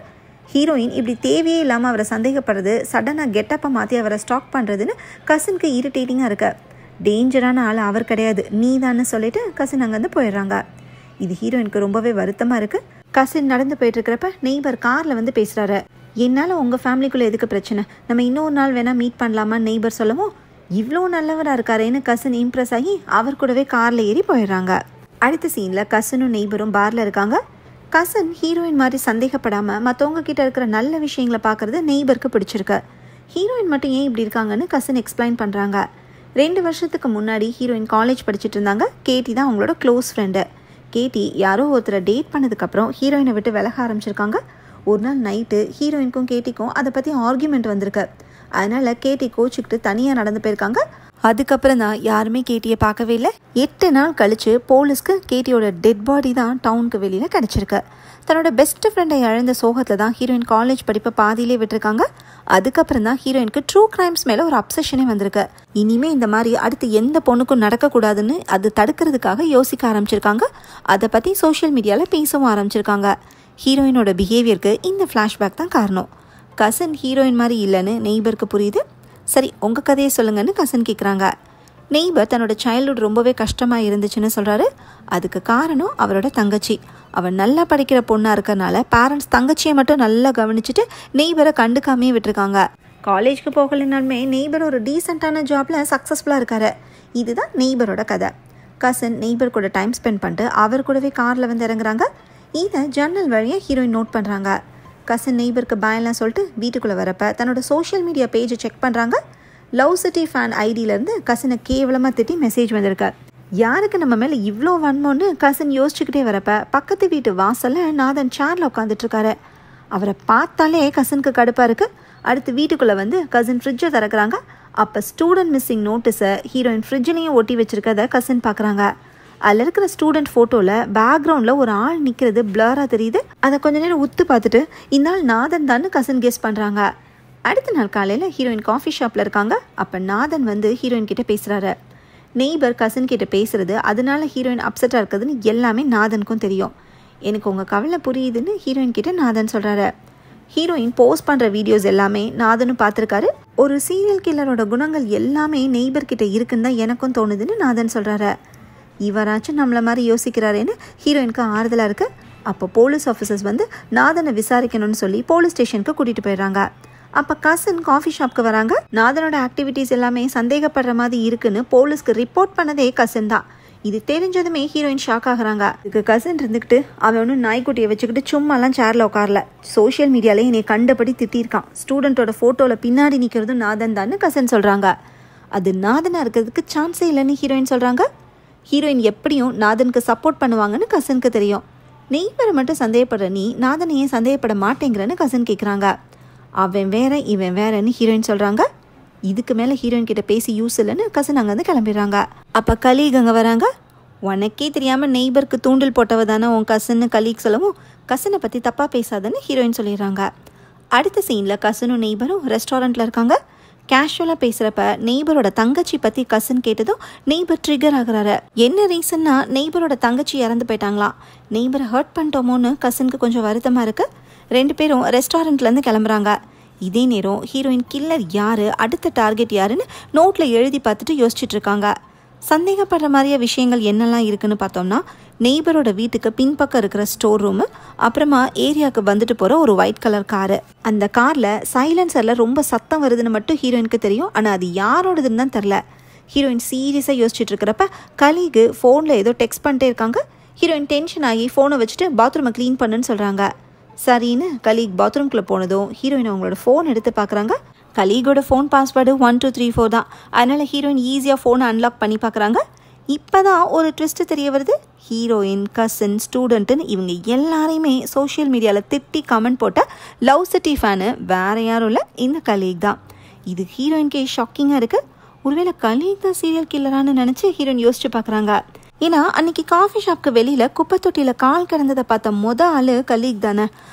ஹீரோயின் இப்படி தேவையே இல்லாமல் அவரை சந்தேகப்படுறது, சடனாக கெட்டப்பை மாற்றி அவரை ஸ்டாக் பண்ணுறதுன்னு கசினுக்கு இரிட்டேட்டிங்காக இருக்கு. டேஞ்சரான ஆள் அவர் கிடையாது, நீ தான்னு சொல்லிட்டு கசின் அங்கேருந்து போயிடுறாங்க. இது ஹீரோயினுக்கு ரொம்பவே வருத்தமாக இருக்குது. கசின் நடந்து போயிட்டுருக்கிறப்ப நெய்பர் காரில் வந்து பேசுகிறாரு. என்னால் உங்கள் ஃபேமிலிக்குள்ளே எதுக்கு பிரச்சனை, நம்ம இன்னொரு நாள் வேணால் மீட் பண்ணலாமான்னு நெய்பர் சொல்லவும் இவ்வளோ நல்லவராக இருக்காரேன்னு கசின் இம்ப்ரெஸ் ஆகி அவர் கூடவே காரில் ஏறி போயிடுறாங்க. அடுத்த சீனில் கசினும் நெய்பரும் பாரில் இருக்காங்க. கசின் ஹீரோயின் மாதிரி சந்தேகப்படாமல் மற்றவங்க கிட்ட இருக்கிற நல்ல விஷயங்களை பார்க்குறது நெய்பருக்கு பிடிச்சிருக்கு. ஹீரோயின் மட்டும் ஏன் இப்படி இருக்காங்கன்னு கசின் எக்ஸ்பிளைன் பண்ணுறாங்க. 2 வருஷத்துக்கு முன்னாடி ஹீரோயின் காலேஜ் படிச்சுட்டு இருந்தாங்க. கேட்டி தான் அவங்களோட க்ளோஸ் ஃப்ரெண்டு. கேட்டி யாரோ ஒருத்தரை டேட் பண்ணதுக்கப்புறம் ஹீரோயினை விட்டு விலக ஆரம்பிச்சிருக்காங்க. ஒரு நாள் நைட்டு ஹீரோயினுக்கும் கேட்டிக்கும் அதை பற்றி ஆர்கியூமெண்ட் வந்திருக்கு. அதனால் கேட்டி கோச்சிக்கிட்டு தனியாக நடந்து போயிருக்காங்க. அதுக்கப்புறம் தான் யாருமே கேட்டியை பார்க்கவே இல்லை. 8 நாள் கழித்து போலீஸ்க்கு கேட்டியோட டெட் பாடி தான் டவுனுக்கு வெளியில் கிடச்சிருக்கு. தன்னோட பெஸ்ட் ஃப்ரெண்டை இழந்த சோகத்தில் தான் ஹீரோயின் காலேஜ் படிப்பை பாதியிலே விட்டுருக்காங்க. அதுக்கப்புறம் தான் ஹீரோயினுக்கு ட்ரூ கிரைம்ஸ் மேலே ஒரு அப்சஷனே வந்திருக்கு. இனிமேல் இந்த மாதிரி அடுத்து எந்த பொண்ணுக்கும் நடக்கக்கூடாதுன்னு அது தடுக்கிறதுக்காக யோசிக்க ஆரம்பிச்சிருக்காங்க. அதை பற்றி சோஷியல் மீடியாவில் பேசவும் ஆரம்பிச்சிருக்காங்க. ஹீரோயினோட பிஹேவியருக்கு இந்த ஃப்ளாஷ்பேக் தான் காரணம். கசின் ஹீரோயின் மாதிரி இல்லைன்னு நெய்பருக்கு புரியுது. சரி உங்கள் கதையை சொல்லுங்கன்னு கசின் கேட்குறாங்க. நெய்பர் தன்னோட சைல்ட்ஹுட் ரொம்பவே கஷ்டமாக இருந்துச்சுன்னு சொல்கிறாரு. அதுக்கு காரணம் அவரோட தங்கச்சி. அவள் நல்லா படிக்கிற பொண்ணாக இருக்கறனால பேரண்ட்ஸ் தங்கச்சியை மட்டும் நல்லா கவனிச்சுட்டு நெய்பரை கண்டுக்காமே விட்டுருக்காங்க. காலேஜ்க்கு போகலைனாலுமே நெய்பர் ஒரு டீசெண்டான ஜாபில் சக்ஸஸ்ஃபுல்லாக இருக்காரு. இதுதான் நெய்பரோட கதை. கசின் நெய்பர் கூட டைம் ஸ்பெண்ட் பண்ணிட்டு அவர் கூடவே காரில் வந்து இறங்குறாங்க. இதை ஜன்னல் வழியாக ஹீரோயின் நோட் பண்ணுறாங்க. கசின் நெய்பருக்கு பயம்லாம் சொல்லிட்டு வீட்டுக்குள்ளே வரப்போ தன்னோட சோஷியல் மீடியா பேஜை செக் பண்ணுறாங்க. லவ் சிட்டி ஃபேன் ஐடியிலேருந்து கசினை கேவலமாக திட்டி மெசேஜ் வந்திருக்கு. யாருக்கு நம்ம மேலே இவ்வளோ வன்மோன்னு கசின் யோசிச்சுக்கிட்டே வரப்போ பக்கத்து வீட்டு வாசலில் நாதன் சேரில் உட்காந்துட்ருக்காரு. அவரை பார்த்தாலே கசினுக்கு கடுப்பாக இருக்குது. அடுத்து வீட்டுக்குள்ளே வந்து கசின் ஃப்ரிட்ஜை திறக்கிறாங்க. அப்போ ஸ்டூடெண்ட் மிஸ்ஸிங் நோட்டீஸை ஹீரோயின் ஃப்ரிட்ஜிலையும் ஒட்டி வச்சுருக்கதை கசின் பார்க்குறாங்க. அதில் இருக்கிற ஸ்டூடெண்ட் ஃபோட்டோவில் பேக்ரவுண்டில் ஒரு ஆள் நிற்கிறது பிளராக தெரியுது. அதை கொஞ்ச நேரம் உத்து பார்த்துட்டு இந்த ஆள் நாதன் தான் கசின் கெஸ் பண்ணுறாங்க. அடுத்த நாள் காலையில் ஹீரோயின் காஃபி ஷாப்பில் இருக்காங்க. அப்போ நாதன் வந்து ஹீரோயின் கிட்டே பேசுகிறாரு. நெய்பர் கசின் கிட்டே பேசுகிறது அதனால ஹீரோயின் அப்செட்டாக இருக்குதுன்னு எல்லாமே நாதனுக்கும் தெரியும். எனக்கு உங்கள் கவலை புரியுதுன்னு ஹீரோயின் கிட்டே நாதன் சொல்கிறாரு. ஹீரோயின் போஸ்ட் பண்ணுற வீடியோஸ் எல்லாமே நாதனும் பார்த்துருக்காரு. ஒரு சீரியல் கில்லரோட குணங்கள் எல்லாமே நெய்பர் கிட்டே இருக்குன்னு தான் எனக்கும் தோணுதுன்னு நாதன் சொல்கிறாரு. இவராச்சும் நம்மளை மாதிரி யோசிக்கிறாரேன்னு ஹீரோயினுக்கு ஆறுதலாக இருக்குது. அப்போ போலீஸ் ஆஃபீஸர்ஸ் வந்து நாதனை விசாரிக்கணும்னு சொல்லி போலீஸ் ஸ்டேஷனுக்கு கூட்டிகிட்டு போயிடுறாங்க. அப்போ கசின் காஃபி ஷாப்க்கு வராங்க. நாதனோட ஆக்டிவிட்டீஸ் எல்லாமே சந்தேகப்படுற மாதிரி இருக்குன்னு போலீஸ்க்கு ரிப்போர்ட் பண்ணதே கசின் தான். இது தெரிஞ்சதுமே ஹீரோயின் ஷாக் ஆகுறாங்க. இதுக்கு கசின் இருந்துக்கிட்டு அவன் ஒன்றும் நாய்க்குட்டியை வச்சுக்கிட்டு சும்மாலாம் சேரில் உட்காரல, சோஷியல் மீடியாலே என்னை கண்டபடி திட்டிருக்கான். ஸ்டூடெண்ட்டோட ஃபோட்டோவில் பின்னாடி நிற்கிறதும் நாதன் தான்னு கசின் சொல்கிறாங்க. அது நாதனாக இருக்கிறதுக்கு சான்ஸே இல்லைன்னு ஹீரோயின் சொல்கிறாங்க. ஹீரோயின் எப்படியும் நாதனுக்கு சப்போர்ட் பண்ணுவாங்கன்னு கசினுக்கு தெரியும். நெய்பரை மட்டும் சந்தேகப்படுற நீ நாதனை ஏன் சந்தேகப்பட மாட்டேங்கிறன்னு கசின் கேட்குறாங்க. அவன் வேற இவன் வேறன்னு ஹீரோயின் சொல்கிறாங்க. இதுக்கு மேலே ஹீரோயின் கிட்ட பேசி யூஸ் இல்லைன்னு கசின் அங்கேருந்து கிளம்பிடுறாங்க. அப்போ கலீக் அங்கே வராங்க. உனக்கே தெரியாமல் நெய்பருக்கு தூண்டில் போட்டவ தானே உன் கசின்னு கலீக் சொல்லவும் கசினை பற்றி தப்பாக பேசாதன்னு ஹீரோயின் சொல்லிடுறாங்க. அடுத்த சீனில் கசினும் நெய்பரும் ரெஸ்டாரண்ட்டில் இருக்காங்க. கேஷுவலாக பேசுகிறப்ப நெய்பரோட தங்கச்சி பற்றி கசின் கேட்டதும் நெய்பர் ட்ரிகர் ஆகுறாரு. என்ன ரீசன்னா நெய்பரோட தங்கச்சி இறந்து போயிட்டாங்களாம். நெய்பரை ஹர்ட் பண்ணிட்டோமோன்னு கசினுக்கு கொஞ்சம் வருத்தமாக இருக்குது. 2 பேரும் ரெஸ்டாரண்ட்லேருந்து கிளம்புறாங்க. இதே நேரம் ஹீரோயின் கில்லர் யார், அடுத்த டார்கெட் யாருன்னு நோட்டில் எழுதி பார்த்துட்டு யோசிச்சுட்டு இருக்காங்க. சந்தேகப்படுற மாதிரியே விஷயங்கள் என்னெல்லாம் இருக்குன்னு பார்த்தோம்னா, நெய்பரோட வீட்டுக்கு பின்பக்கம் இருக்கிற ஸ்டோர் ரூமு, அப்புறமா ஏரியாவுக்கு வந்துட்டு போகிற ஒரு ஒயிட் கலர் காரு. அந்த காரில் சைலன்சரில் ரொம்ப சத்தம் வருதுன்னு மட்டும் ஹீரோயினுக்கு தெரியும். ஆனால் அது யாரோடதுன்னு தான் தெரில. ஹீரோயின் சீரியஸாக யோசிச்சுட்டு இருக்கிறப்ப கலீகு ஃபோனில் ஏதோ டெக்ஸ்ட் பண்ணிட்டே இருக்காங்க. ஹீரோயின் டென்ஷன் ஆகி ஃபோனை வச்சுட்டு பாத்ரூமை க்ளீன் பண்ணுன்னு சொல்கிறாங்க. சரின்னு கலீக் பாத்ரூம்குள்ளே போனதும் ஹீரோயின் அவங்களோட ஃபோன் எடுத்து பார்க்குறாங்க. கலீகோட ஃபோன் பாஸ்வேர்டு 1234 தான். அதனால் ஹீரோயின் ஈஸியாக ஃபோனை அன்லாக் பண்ணி பார்க்குறாங்க. இப்போ தான் ஒரு ட்விஸ்ட்டு தெரிய வருது. ஹீரோயின், கசின், ஸ்டூடெண்ட்டுன்னு இவங்க எல்லாரையுமே சோஷியல் மீடியாவில் திட்டி கமெண்ட் போட்ட லவ் சிட்டி ஃபேனு வேறு யாரும் இல்லை, இந்த கலீக் தான். இது ஹீரோயின்கே ஷாக்கிங்காக இருக்குது. ஒருவேளை கலீக் தான் சீரியல் கில்லரான்னு நினச்சி ஹீரோயின் யோசிச்சு பார்க்குறாங்க. ஏன்னா அன்றைக்கி காஃபி ஷாப்க்கு வெளியில் குப்பை தொட்டியில் கால் கிடந்ததை பார்த்த ஆள் கலீக் தானே.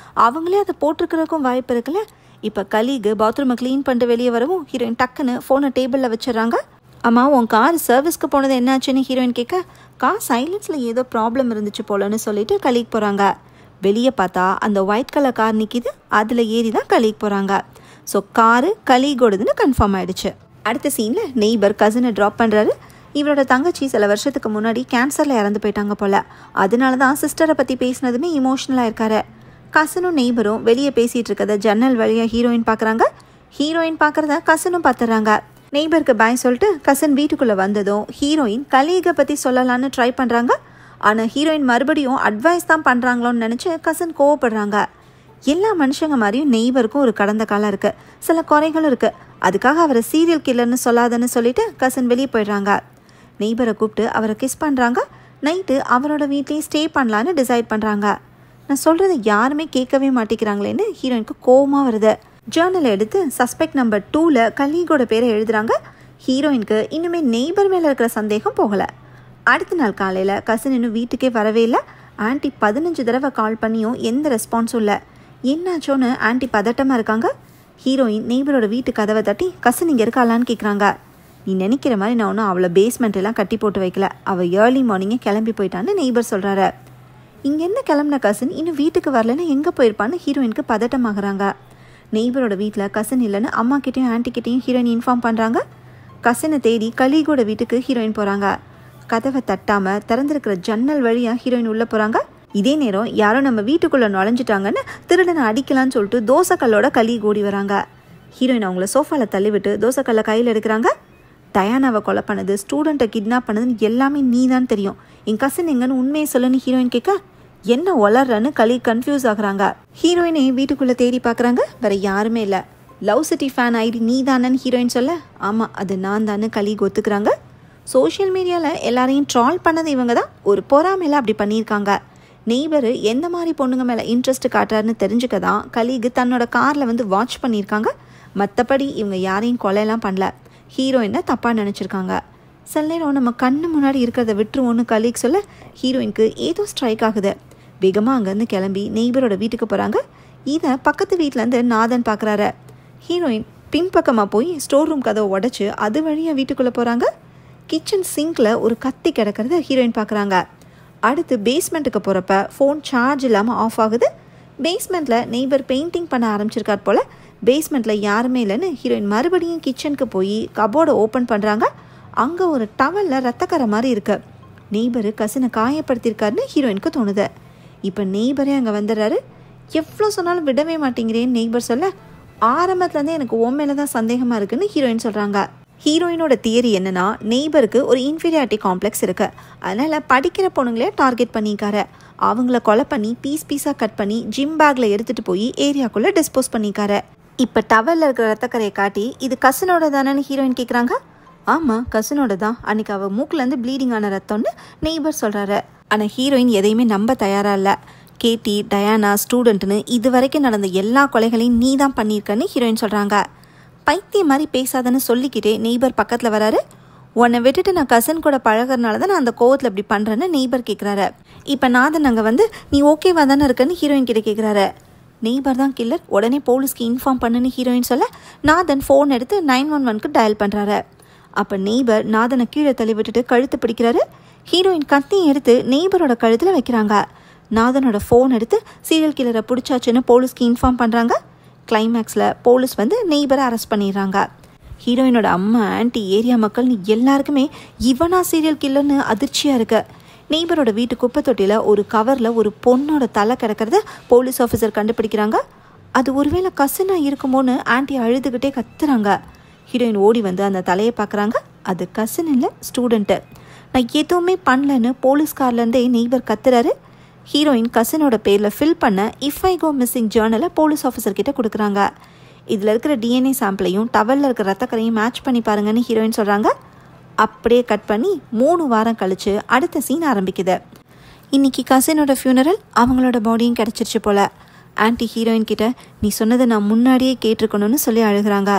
அவங்களே அதை போட்டிருக்கிறதுக்கும் வாய்ப்பு இருக்குல்ல. இப்போ கலீகு பாத்ரூமை க்ளீன் பண்ணிட்டு வெளியே வரவும் ஹீரோயின் டக்குன்னு ஃபோனை டேபிளில் வச்சிடறாங்க. அம்மா, உன் கார் சர்வீஸ்க்கு போனது என்னாச்சுன்னு ஹீரோயின் கேட்க, கார் சைலன்ஸில் ஏதோ ப்ராப்ளம் இருந்துச்சு போலன்னு சொல்லிட்டு கலீக் போகிறாங்க. வெளியே பார்த்தா அந்த ஒயிட் கலர் கார் நிற்கிது. அதில் ஏறி தான் கலீக் போகிறாங்க. ஸோ காரு கலீகோடதுன்னு கன்ஃபார்ம் ஆகிடுச்சு. அடுத்த சீனில் நெய்பர் கசினை ட்ராப் பண்ணுறாரு. இவரோட தங்கச்சி சில வருஷத்துக்கு முன்னாடி கேன்சரில் இறந்து போயிட்டாங்க போல். அதனால தான் சிஸ்டரை பற்றி பேசினதுமே இமோஷ்னலாக இருக்காரு. கசனும் நெய்பரும் வெளியே பேசிகிட்டு இருக்கத ஜன்னல் வழியாக ஹீரோயின் பார்க்குறாங்க. ஹீரோயின் பார்க்குறத கசனும் பார்த்துறாங்க. நெய்பருக்கு பாய் சொல்லிட்டு கசன் வீட்டுக்குள்ளே வந்ததும் ஹீரோயின் கலீகை பற்றி சொல்லலான்னு ட்ரை பண்ணுறாங்க. ஆனால் ஹீரோயின் மறுபடியும் அட்வைஸ் தான் பண்ணுறாங்களோன்னு நினச்சி கசன் கோவப்படுறாங்க. எல்லா மனுஷங்க மாதிரியும் நெய்பருக்கும் ஒரு கடந்த காலம் இருக்குது, சில குறைகளும் இருக்குது. அதுக்காக அவரை சீரியல் கில்லர்னு சொல்லாதன்னு சொல்லிட்டு கசன் வெளியே போயிடுறாங்க. நெய்பரை கூப்பிட்டு அவரை கிஸ் பண்ணுறாங்க. நைட்டு அவரோட வீட்லேயே ஸ்டே பண்ணலான்னு டிசைட் பண்ணுறாங்க. நான் சொல்கிறத யாருமே கேட்கவே மாட்டேங்கிறாங்களேன்னு ஹீரோயினுக்கு கோவமாக வருது. ஜேர்னலை எடுத்து சஸ்பெக்ட் நம்பர் 2ல் கலீகோட பேரை எழுதுகிறாங்க. ஹீரோயினுக்கு இன்னுமே நெய்பர் மேலே இருக்கிற சந்தேகம் போகலை. அடுத்த நாள் காலையில் கசின் இன்னும் வீட்டுக்கே வரவே இல்லை. ஆன்ட்டி 15 தடவை கால் பண்ணியும் எந்த ரெஸ்பான்ஸும் இல்லை. என்னாச்சோன்னு ஆன்ட்டி பதட்டமாக இருக்காங்க. ஹீரோயின் நெய்பரோட வீட்டு கதவை தட்டி கசின் இங்கே இருக்காளான்னு கேட்குறாங்க. நீ நினைக்கிற மாதிரி நான் ஒன்றும் அவளை பேஸ்மெண்ட் எல்லாம் கட்டி போட்டு வைக்கல, அவள் ஏர்லி மார்னிங்கே கிளம்பி போயிட்டான்னு நெய்பர் சொல்கிறாரு. இங்கேருந்து கிளம்புன கசின் இன்னும் வீட்டுக்கு வரலன்னு எங்கே போயிருப்பான்னு ஹீரோயினுக்கு பதட்டமாகறாங்க. நெய்பரோட வீட்டில் கசின் இல்லைன்னு அம்மா கிட்டேயும் ஆன்ட்டிக்கிட்டையும் ஹீரோயின் இன்ஃபார்ம் பண்ணுறாங்க. கசினை தேடி கலீகோட வீட்டுக்கு ஹீரோயின் போகிறாங்க. கதவை தட்டாமல் திறந்திருக்கிற ஜன்னல் வழியாக ஹீரோயின் உள்ளே போகிறாங்க. இதே நேரம் யாரோ நம்ம வீட்டுக்குள்ளே நுழைஞ்சிட்டாங்கன்னு திருடனை அடிக்கலான்னு சொல்லிட்டு தோசைக்கல்லோட கலீக் ஓடி வராங்க. ஹீரோயின் அவங்கள சோஃபாவில் தள்ளிவிட்டு தோசைக்கல்லை கையில் எடுக்கிறாங்க. டயானாவை கொலை பண்ணது, ஸ்டூடெண்ட்டை கிட்னாப் பண்ணதுன்னு எல்லாமே நீ தான் தெரியும், என் கசின் எங்கன்னு உண்மையை சொல்லுன்னு ஹீரோயின் கேட்க, என்ன வளர்றன்னு கலீக் கன்ஃபியூஸ் ஆகுறாங்க. ஹீரோயினை வீட்டுக்குள்ளே தேடி பார்க்குறாங்க. வேற யாருமே இல்லை. லவ் சிட்டி ஃபேன் ஐடி நீ தானன்னு ஹீரோயின் சொல்ல, ஆமாம் அது நான் தானே கலீக் ஒத்துக்கிறாங்க. சோஷியல் மீடியாவில் எல்லாரையும் ட்ரால் பண்ணது இவங்க தான். ஒரு பொறாமையில் அப்படி பண்ணியிருக்காங்க. நெய்பர் எந்த மாதிரி பொண்ணுங்க மேலே இன்ட்ரெஸ்ட் காட்டுறாருன்னு தெரிஞ்சுக்க தான் கலீக் தன்னோட காரில் வந்து வாட்ச் பண்ணியிருக்காங்க. மற்றபடி இவங்க யாரையும் கொலையெல்லாம் பண்ணல. ஹீரோயினை தப்பாக நினச்சிருக்காங்க. சில நேரம் நம்ம கண்ணு முன்னாடி இருக்கிறத விட்டுருவோன்னு கலீக் சொல்ல ஹீரோயினுக்கு ஏதோ ஸ்ட்ரைக் ஆகுது. வேகமாக அங்கேருந்து கிளம்பி நெய்பரோட வீட்டுக்கு போகிறாங்க. இதை பக்கத்து வீட்டிலேருந்து நாதன் பார்க்குறாரு. ஹீரோயின் பின்பக்கமாக போய் ஸ்டோர் ரூம் கதவை உடச்சி அது வழியாக வீட்டுக்குள்ளே போகிறாங்க. கிச்சன் சிங்கில் ஒரு கத்தி கிடக்கிறத ஹீரோயின் பார்க்குறாங்க. அடுத்து பேஸ்மெண்ட்டுக்கு போகிறப்ப ஃபோன் சார்ஜ் இல்லாமல் ஆஃப் ஆகுது. பேஸ்மெண்ட்டில் நெய்பர் பெயிண்டிங் பண்ண ஆரம்பிச்சிருக்கார் போல். பேஸ்மெண்ட்டில் யாருமே இல்லைன்னு ஹீரோயின் மறுபடியும் கிச்சனுக்கு போய் கபோர்டை ஓப்பன் பண்ணுறாங்க. அங்கே ஒரு டவலில் ரத்தக்கரை மாதிரி இருக்கு. நெய்பரு கசினை காயப்படுத்தியிருக்காருன்னு ஹீரோயினுக்கு தோணுது. இப்போ நெய்பரே அங்கே வந்துடுறாரு. எவ்வளோ சொன்னாலும் விடவே மாட்டேங்கிறேன்னு நெய்பர் சொல்ல, ஆரம்பத்துலேருந்தே எனக்கு உண்மையில தான் சந்தேகமாக இருக்குன்னு ஹீரோயின் சொல்கிறாங்க. ஹீரோயினோட தியரி என்னன்னா, நெய்பருக்கு ஒரு இன்ஃபீரியாரிட்டி காம்ப்ளெக்ஸ் இருக்கு. அதனால் படிக்கிற பொண்ணுங்களே டார்கெட் பண்ணிக்காரு. அவங்கள கொலை பண்ணி பீஸாக கட் பண்ணி ஜிம் பேக்கில் எடுத்துகிட்டு போய் ஏரியாக்குள்ளே டிஸ்போஸ் பண்ணிக்காரு. இப்போ டவலில் இருக்கிற ரத்தக்கரையை காட்டி இது கசினோட தானேன்னு ஹீரோயின் கேட்குறாங்க. ஆமாம் கசினோட தான், அன்றைக்கி அவள் மூக்கிலேருந்து ப்ளீடிங் ஆன ரத்தம்னு நெய்பர் சொல்கிறாரு. ஆனால் ஹீரோயின் எதையுமே நம்ப தயாராக இல்லை. கேட்டி, டயானா, ஸ்டூடெண்ட்டுன்னு இது வரைக்கும் நடந்த எல்லா கொலைகளையும் நீ தான் பண்ணியிருக்கன்னு ஹீரோயின் சொல்கிறாங்க. பைத்தியம் மாதிரி பேசாதன்னு சொல்லிக்கிட்டே நெய்பர் பக்கத்தில் வராரு. உன்னை விட்டுட்டு நான் கசன் கூட பழகிறனால தான் நான் அந்த கோவத்தில் இப்படி பண்ணுறேன்னு நெய்பர் கேட்குறாரு. இப்போ நாதன் அங்கே வந்து நீ ஓகேவா தானே இருக்கன்னு ஹீரோயின் கிட்ட கேட்குறாரு. நெய்பர் தான் கில்லர், உடனே போலீஸ்க்கு இன்ஃபார்ம் பண்ணுன்னு ஹீரோயின் சொல்ல நாதன் ஃபோன் எடுத்து 911க்கு டயல் பண்ணுறாரு. அப்போ நெய்பர் நாதனை கீழே தள்ளி விட்டுட்டு கழுத்து பிடிக்கிறாரு. ஹீரோயின் கத்தியை எடுத்து நெய்பரோட கழுத்தில் வைக்கிறாங்க. நாதனோட ஃபோன் எடுத்து சீரியல் கில்லரை பிடிச்சாச்சுன்னு போலீஸ்க்கு இன்ஃபார்ம் பண்ணுறாங்க. கிளைமேக்ஸில் போலீஸ் வந்து நெய்பரை அரெஸ்ட் பண்ணிடுறாங்க. ஹீரோயினோட அம்மா, ஆன்ட்டி, ஏரியா மக்கள்னு எல்லாருக்குமே இவனா சீரியல் கில்லர்னு அதிர்ச்சியாக இருக்கு. நெய்பரோட வீட்டு குப்பை தொட்டியில் ஒரு கவரில் ஒரு பொண்ணோட தலை கிடக்கிறத போலீஸ் ஆஃபீஸர் கண்டுபிடிக்கிறாங்க. அது ஒருவேளை கசினாக இருக்குமோன்னு ஆன்ட்டி அழுதுகிட்டே கத்துறாங்க. ஹீரோயின் ஓடி வந்து அந்த தலையை பார்க்குறாங்க. அது கசின் இல்லை, ஸ்டூடெண்ட்டு. நான் எதுவுமே பண்ணலன்னு போலீஸ்கார்லேருந்தே நெய்பர் கத்துறாரு. ஹீரோயின் கசினோட பேரில் ஃபில் பண்ண இஃப் ஐ கோ மிஸ்ஸிங் ஜேர்னலை போலீஸ் ஆஃபீஸர்கிட்ட கொடுக்குறாங்க. இதில் இருக்கிற டிஎன்ஏ சாம்பிளையும் டவலில் இருக்கிற ரத்தக்கரையும் மேட்ச் பண்ணி பாருங்கன்னு ஹீரோயின் சொல்கிறாங்க. அப்படியே கட் பண்ணி 3 வாரம் கழித்து அடுத்த சீன் ஆரம்பிக்குது. இன்றைக்கி கசினோட ஃபியூனரல், அவங்களோட பாடியும் கிடச்சிருச்சு போல். ஆன்ட்டி ஹீரோயின் கிட்ட நீ சொன்னதை நான் முன்னாடியே கேட்டிருக்கணும்னு சொல்லி அழுகிறாங்க.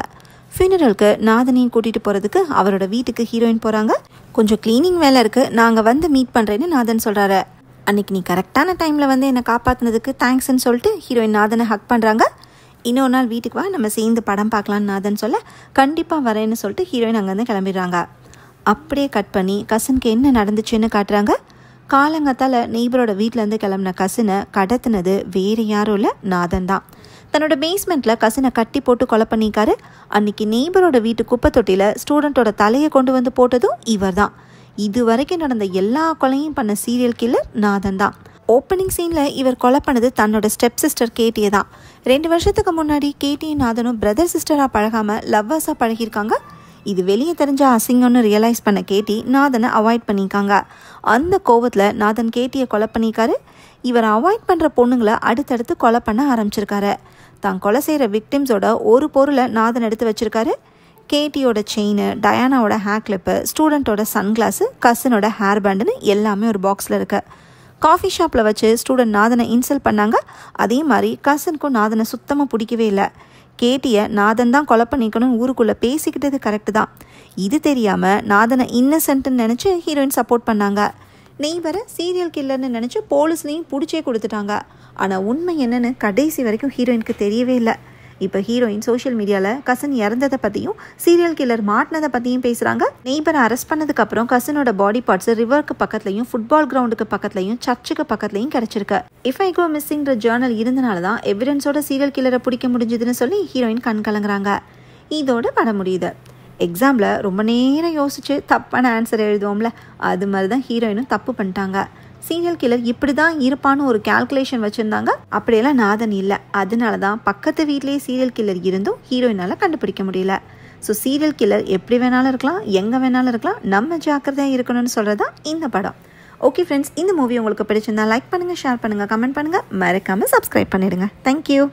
ஃபியூனரலுக்கு நாதனையும் கூட்டிகிட்டு போகிறதுக்கு அவரோட வீட்டுக்கு ஹீரோயின் போகிறாங்க. கொஞ்சம் க்ளீனிங் வேலை இருக்குது, நாங்கள் வந்து மீட் பண்ணுறேன்னு நாதன் சொல்கிறாரு. அன்றைக்கி நீ கரெக்டான டைமில் வந்து என்னை காப்பாற்றினதுக்கு தேங்க்ஸ்ன்னு சொல்லிட்டு ஹீரோயின் நாதனை ஹக் பண்ணுறாங்க. இன்னொரு நாள் வீட்டுக்கு வா, நம்ம சேர்ந்து படம் பார்க்கலான்னு நாதன் சொல்ல கண்டிப்பாக வரேன்னு சொல்லிட்டு ஹீரோயின் அங்கேருந்து கிளம்பிடுறாங்க. அப்படியே கட் பண்ணி கசினுக்கு என்ன நடந்துச்சுன்னு காட்டுறாங்க. காலங்கத்தால் நெய்பரோட வீட்டிலேருந்து கிளம்புன கசினை கடத்தினது வேறு யாரும் இல்லை, நாதன் தான். தன்னோட பேஸ்மெண்ட்டில் கசினை கட்டி போட்டு கொலை பண்ணிக்காரு. அன்றைக்கி நெய்பரோட வீட்டு குப்பை தொட்டியில் ஸ்டூடெண்ட்டோட தலையை கொண்டு வந்து போட்டதும் இவர் தான். இது வரைக்கும் நடந்த எல்லா கொலையும் பண்ண சீரியல் கில்லர் நாதன் தான். ஓப்பனிங் சீனில் இவர் கொலை பண்ணது தன்னோட ஸ்டெப் சிஸ்டர் கேட்டியை தான். 2 வருஷத்துக்கு முன்னாடி கேட்டியும் நாதனும் பிரதர் சிஸ்டராக பழகாமல் லவ்வர்ஸாக பழகியிருக்காங்க. இது வெளியே தெரிஞ்ச அசிங்கம்னு ரியலைஸ் பண்ண கேட்டி நாதனை அவாய்ட் பண்ணிக்காங்க. அந்த கோவத்தில் நாதன் கேட்டியை கொலை பண்ணிக்காரு. இவர் அவாய்ட் பண்ணுற பொண்ணுங்களை அடுத்தடுத்து கொலை பண்ண ஆரம்பிச்சிருக்காரு. தான் கொலை செய்கிற விக்டிம்ஸோட ஒரு பொருளை நாதன் எடுத்து வச்சிருக்காரு. கேட்டியோட chain, டயானாவோட hair clip, ஸ்டூடெண்ட்டோட sunglass, கசினோட hair பேண்டுன்னு எல்லாமே ஒரு பாக்ஸில் இருக்கு. காஃபி ஷாப்பில் வச்சு ஸ்டூடெண்ட் நாதனை இன்சல்ட் பண்ணாங்க. அதே மாதிரி கசினுக்கும் நாதனை சுத்தமாக பிடிக்கவே இல்லை. கேட்டியை நாதன் தான் கொலை பண்ணிக்கணும்னு ஊருக்குள்ளே பேசிக்கிட்டது கரெக்டு தான். இது தெரியாமல் நாதனை இன்னசென்ட்னு நினச்சி ஹீரோயின் சப்போர்ட் பண்ணாங்க. நெய்பரை சீரியல் கில்லர்னு நினச்சி போலீஸ்லையும் பிடிச்சே கொடுத்துட்டாங்க. ஆனால் உண்மை என்னன்னு கடைசி வரைக்கும் ஹீரோயினுக்கு தெரியவே இல்லை. இப்போ ஹீரோயின் சோஷியல் மீடியாவில் கசின் இறந்ததை பற்றியும் சீரியல் கில்லர் மாட்டினதை பற்றியும் பேசுகிறாங்க. நெய்பரை அரெஸ்ட் பண்ணதுக்கப்புறம் கசினோட பாடி பார்ட்ஸ் ரிவருக்கு பக்கத்துலையும், ஃபுட்பால் கிரவுண்டுக்கு பக்கத்துலையும், சர்ச்சுக்கு பக்கத்துலையும் கிடச்சிருக்கு. இஃப் ஐ கோ மிஸ்ஸிங்கிற ஜேர்னல் இருந்தனால தான் எவிடன்ஸோட சீரியல் கில்லரை பிடிக்க முடிஞ்சதுன்னு சொல்லி ஹீரோயின் கண் கலங்குறாங்க. இதோட படம் முடியுது. எக்ஸாமில் ரொம்ப நேரம் யோசிச்சு தப்பான ஆன்சர் எழுதுவோம்ல, அது மாதிரி தான் ஹீரோயினும் தப்பு பண்ணிட்டாங்க. சீரியல் கில்லர் இப்படி தான் இருப்பான்னு ஒரு கால்குலேஷன் வச்சுருந்தாங்க. அப்படியெல்லாம் நாதன் இல்லை. அதனால தான் பக்கத்து வீட்லேயே சீரியல் கில்லர் இருந்தும் ஹீரோயினால் கண்டுபிடிக்க முடியல. ஸோ சீரியல் கில்லர் எப்படி வேணாலும் இருக்கலாம், எங்கே வேணாலும் இருக்கலாம், நம்ம ஜாக்கிரதையாக இருக்கணும்னு சொல்கிறது தான் இந்த படம். ஓகே ஃப்ரெண்ட்ஸ், இந்த மூவி உங்களுக்கு பிடிச்சிருந்தா லைக் பண்ணுங்கள், ஷேர் பண்ணுங்கள், கமெண்ட் பண்ணுங்கள், மறக்காமல் சப்ஸ்கிரைப் பண்ணிடுங்க. தேங்க்யூ.